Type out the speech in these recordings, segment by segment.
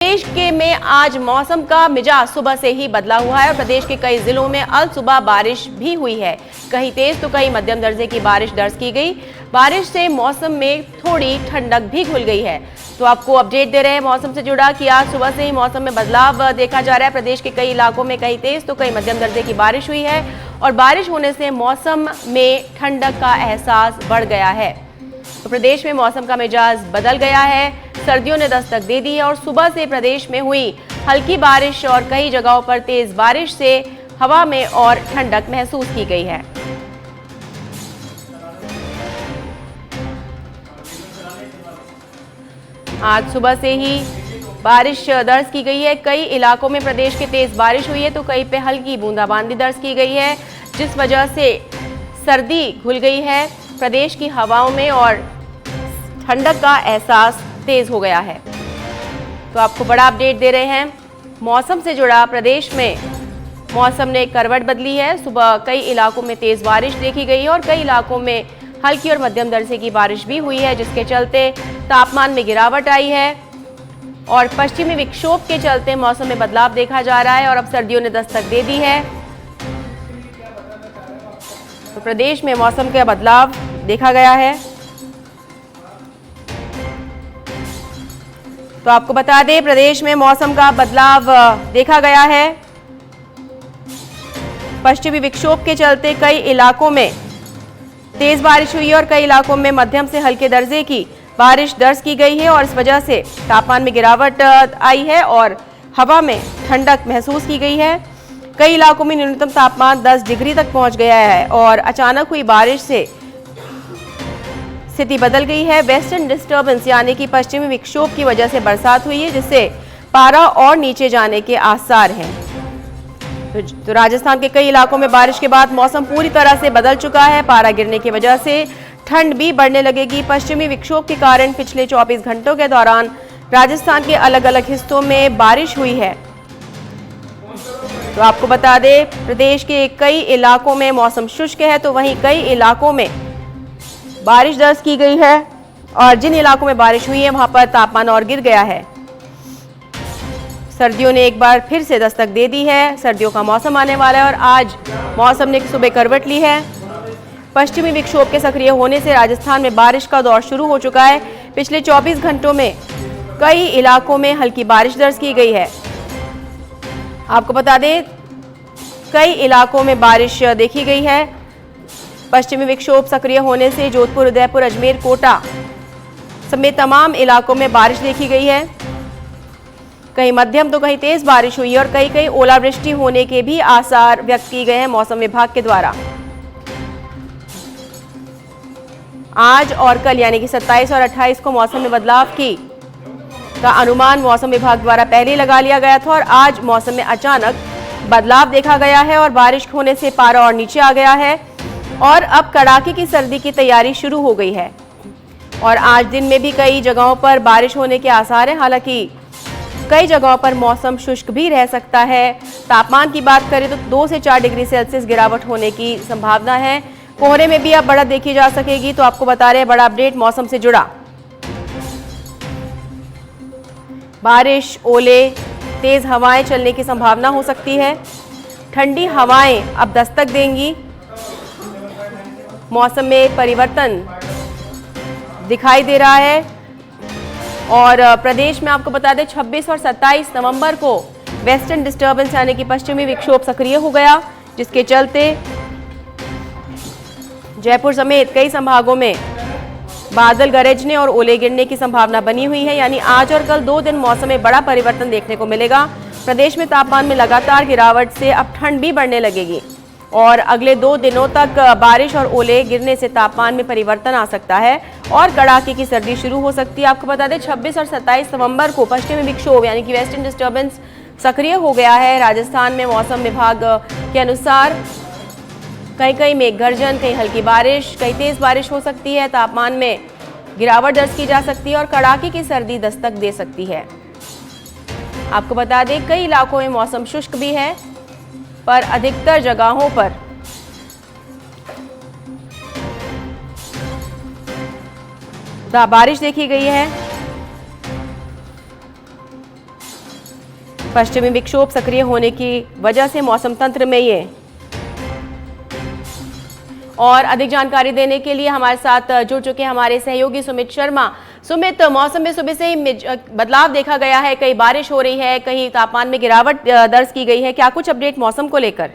प्रदेश के में आज मौसम का मिजाज सुबह से ही बदला हुआ है और प्रदेश के कई जिलों में अल सुबह बारिश भी हुई है। कहीं तेज तो कहीं मध्यम दर्जे की बारिश दर्ज की गई। बारिश से मौसम में थोड़ी ठंडक भी घुल गई है। तो आपको अपडेट दे रहे हैं मौसम से जुड़ा कि आज सुबह से ही मौसम में बदलाव देखा जा रहा है। प्रदेश के कई इलाकों में कहीं तेज तो कहीं मध्यम दर्जे की बारिश हुई है और बारिश होने से मौसम में ठंडक का एहसास बढ़ गया है। तो प्रदेश में मौसम का मिजाज बदल गया है, सर्दियों ने दस्तक दे दी है और सुबह से प्रदेश में हुई हल्की बारिश और कई जगहों पर तेज बारिश से हवा में और ठंडक महसूस की गई है। आज सुबह से ही बारिश दर्ज की गई है। कई इलाकों में प्रदेश के तेज बारिश हुई है तो कहीं पे हल्की बूंदाबांदी दर्ज की गई है, जिस वजह से सर्दी घुल गई है प्रदेश की हवाओं में और ठंडक का एहसास तेज हो गया है। तो आपको बड़ा अपडेट दे रहे हैं मौसम से जुड़ा। प्रदेश में मौसम ने करवट बदली है। सुबह कई इलाकों में तेज बारिश देखी गई है और कई इलाकों में हल्की और मध्यम दर्जे की बारिश भी हुई है, जिसके चलते तापमान में गिरावट आई है और पश्चिमी विक्षोभ के चलते मौसम में बदलाव देखा जा रहा है और अब सर्दियों ने दस्तक दे दी है। तो प्रदेश में मौसम का बदलाव देखा गया है। तो आपको बता दें प्रदेश में मौसम का बदलाव देखा गया है। पश्चिमी विक्षोभ के चलते कई इलाकों में तेज बारिश हुई है और कई इलाकों में मध्यम से हल्के दर्जे की बारिश दर्ज की गई है और इस वजह से तापमान में गिरावट आई है और हवा में ठंडक महसूस की गई है। कई इलाकों में न्यूनतम तापमान 10 डिग्री तक पहुंच गया है और अचानक हुई बारिश से स्थिति बदल गई है। वेस्टर्न डिस्टर्बेंस यानी कि पश्चिमी विक्षोभ की वजह से बरसात हुई है, जिससे पारा और नीचे जाने के आसार हैं। तो राजस्थान के कई इलाकों में बारिश के बाद मौसम पूरी तरह से बदल चुका है। पारा गिरने की वजह से ठंड भी बढ़ने लगेगी। पश्चिमी विक्षोभ के कारण पिछले 24 घंटों के दौरान राजस्थान के अलग अलग हिस्सों में बारिश हुई है। तो आपको बता दें प्रदेश के कई इलाकों में मौसम शुष्क है तो वहीं कई इलाकों में बारिश दर्ज की गई है और जिन इलाकों में बारिश हुई है वहां पर तापमान और गिर गया है। सर्दियों ने एक बार फिर से दस्तक दे दी है। सर्दियों का मौसम आने वाला है और आज मौसम ने सुबह करवट ली है। पश्चिमी विक्षोभ के सक्रिय होने से राजस्थान में बारिश का दौर शुरू हो चुका है। पिछले 24 घंटों में कई इलाकों में हल्की बारिश दर्ज की गई है। आपको बता दें कई इलाकों में बारिश देखी गई है। पश्चिमी विक्षोभ सक्रिय होने से जोधपुर, उदयपुर, अजमेर, कोटा समेत तमाम इलाकों में बारिश देखी गई है। कहीं मध्यम तो कहीं तेज बारिश हुई है और कहीं कहीं ओलावृष्टि होने के भी आसार व्यक्त किए गए हैं मौसम विभाग के द्वारा। आज और कल यानी कि 27 और 28 को मौसम में बदलाव का अनुमान मौसम विभाग द्वारा पहले लगा लिया गया था और आज मौसम में अचानक बदलाव देखा गया है और बारिश होने से पारा और नीचे आ गया है और अब कड़ाके की सर्दी की तैयारी शुरू हो गई है। और आज दिन में भी कई जगहों पर बारिश होने के आसार हैं। हालांकि कई जगहों पर मौसम शुष्क भी रह सकता है। तापमान की बात करें तो 2 से 4 डिग्री सेल्सियस गिरावट होने की संभावना है। कोहरे में भी अब बढ़त देखी जा सकेगी। तो आपको बता रहे हैं बड़ा अपडेट मौसम से जुड़ा। बारिश, ओले, तेज हवाएं चलने की संभावना हो सकती है। ठंडी हवाएं अब दस्तक देंगी। मौसम में परिवर्तन दिखाई दे रहा है और प्रदेश में आपको बता दें 26 और 27 नवंबर को वेस्टर्न डिस्टर्बेंस यानी कि पश्चिमी विक्षोभ सक्रिय हो गया, जिसके चलते जयपुर समेत कई संभागों में बादल गरजने और ओले गिरने की संभावना बनी हुई है। यानी आज और कल 2 दिन मौसम में बड़ा परिवर्तन देखने को मिलेगा। प्रदेश में तापमान में लगातार गिरावट से अब ठंड भी बढ़ने लगेगी और अगले 2 दिनों तक बारिश और ओले गिरने से तापमान में परिवर्तन आ सकता है और कड़ाके की सर्दी शुरू हो सकती है। आपको बता दें 26 और 27 नवंबर को पश्चिमी विक्षोभ यानी कि वेस्टर्न डिस्टर्बेंस सक्रिय हो गया है। राजस्थान में मौसम विभाग के अनुसार कहीं कहीं मेघ गर्जन, कहीं हल्की बारिश, कहीं तेज बारिश हो सकती है। तापमान में गिरावट दर्ज की जा सकती है और कड़ाके की सर्दी दस्तक दे सकती है। आपको बता दें कई इलाकों में मौसम शुष्क भी है पर अधिकतर जगहों पर बारिश देखी गई है। पश्चिमी विक्षोभ सक्रिय होने की वजह से मौसम तंत्र में ये। और अधिक जानकारी देने के लिए हमारे साथ जुड़ चुके हैं हमारे सहयोगी सुमित शर्मा। सुमित, मौसम में सुबह से ही बदलाव देखा गया है, कहीं बारिश हो रही है, कहीं तापमान में गिरावट दर्ज की गई है, क्या कुछ अपडेट मौसम को लेकर?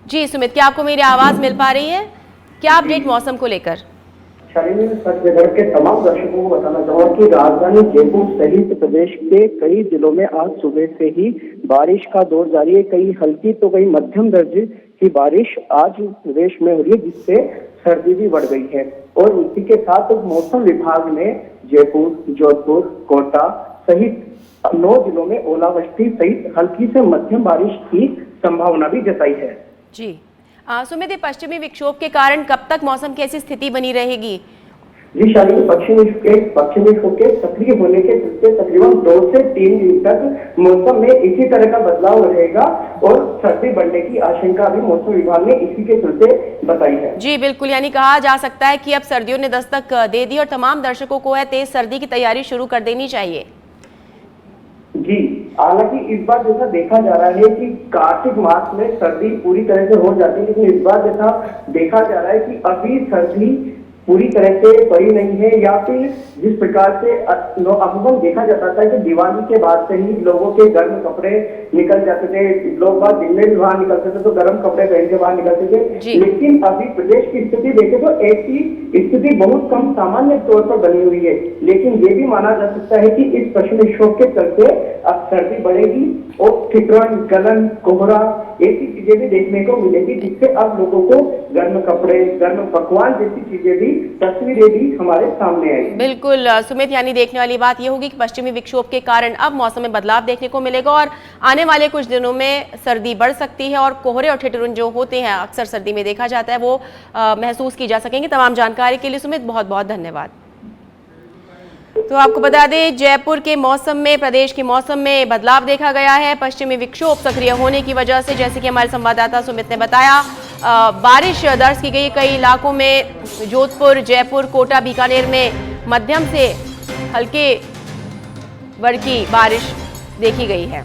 जी सुमित, क्या आपको मेरी आवाज मिल पा रही है? क्या अपडेट मौसम को लेकर? सच विदर्भ के तमाम दर्शकों को बताना चाहूंगा कि राजधानी जयपुर सहित प्रदेश के कई जिलों में आज सुबह से ही बारिश का दौर जारी है। कई हल्की तो कई मध्यम दर्जे की बारिश आज प्रदेश में हो रही है, जिससे सर्दी भी बढ़ गई है। और इसी के साथ मौसम विभाग ने जयपुर, जोधपुर, कोटा सहित 9 जिलों में ओलावृष्टि सहित हल्की से मध्यम बारिश की संभावना भी जताई है। जी सुमित, पश्चिमी विक्षोभ के कारण कब तक मौसम की ऐसी स्थिति बनी रहेगी? जी शालिनी, पश्चिमी विक्षोभ के सक्रिय होने के चलते तकरीबन 2 से 3 दिन तक मौसम में इसी तरह का बदलाव रहेगा और सर्दी बढ़ने की आशंका भी मौसम विभाग ने इसी के चलते बताई है। जी बिल्कुल, यानी कहा जा सकता है कि अब सर्दियों ने दस्तक दे दी और तमाम दर्शकों को है तेज सर्दी की तैयारी शुरू कर देनी चाहिए। जी, हालांकि इस बार जैसा देखा जा रहा है कि कार्तिक मास में सर्दी पूरी तरह से हो जाती है, लेकिन इस बार जैसा देखा जा रहा है कि अभी सर्दी पूरी तरह से पड़ी नहीं है, या फिर जिस प्रकार से अमूमन देखा जाता था कि दिवाली के बाद से ही लोगों के गर्म कपड़े निकल जाते थे, लोग बाहर दिन में भी बाहर निकलते थे तो गर्म कपड़े पहन के बाहर निकलते थे। लेकिन अभी प्रदेश की स्थिति देखें तो ऐसी स्थिति बहुत कम सामान्य तौर पर बनी हुई है। लेकिन ये भी माना जा सकता है कि इस पश्चिमी विक्षोभ के चलते अब सर्दी बढ़ेगी और ठिठुरन, गलन, कोहरा ऐसी चीजें भी देखने को मिलेगी, जिससे अब लोगों को गर्म कपड़े, गर्म पकवान जैसी चीजें भी, तस्वीरें भी हमारे सामने आई। बिल्कुल सुमित, यानी देखने वाली बात यह होगी कि पश्चिमी विक्षोभ के कारण अब मौसम में बदलाव देखने को मिलेगा और आने वाले कुछ दिनों में सर्दी बढ़ सकती है और कोहरे और ठिठुरन जो होते हैं अक्सर सर्दी में देखा जाता है वो महसूस की जा सकेंगे। तमाम जानकारी के लिए सुमित बहुत बहुत धन्यवाद। तो आपको बता दें, जयपुर के मौसम में, प्रदेश के मौसम में बदलाव देखा गया है पश्चिमी विक्षोभ सक्रिय होने की वजह से। जैसे कि हमारे संवाददाता सुमित ने बताया, बारिश दर्ज की गई कई इलाकों में, जोधपुर, जयपुर, कोटा, बीकानेर में मध्यम से हल्के वर्ग की बारिश देखी गई है।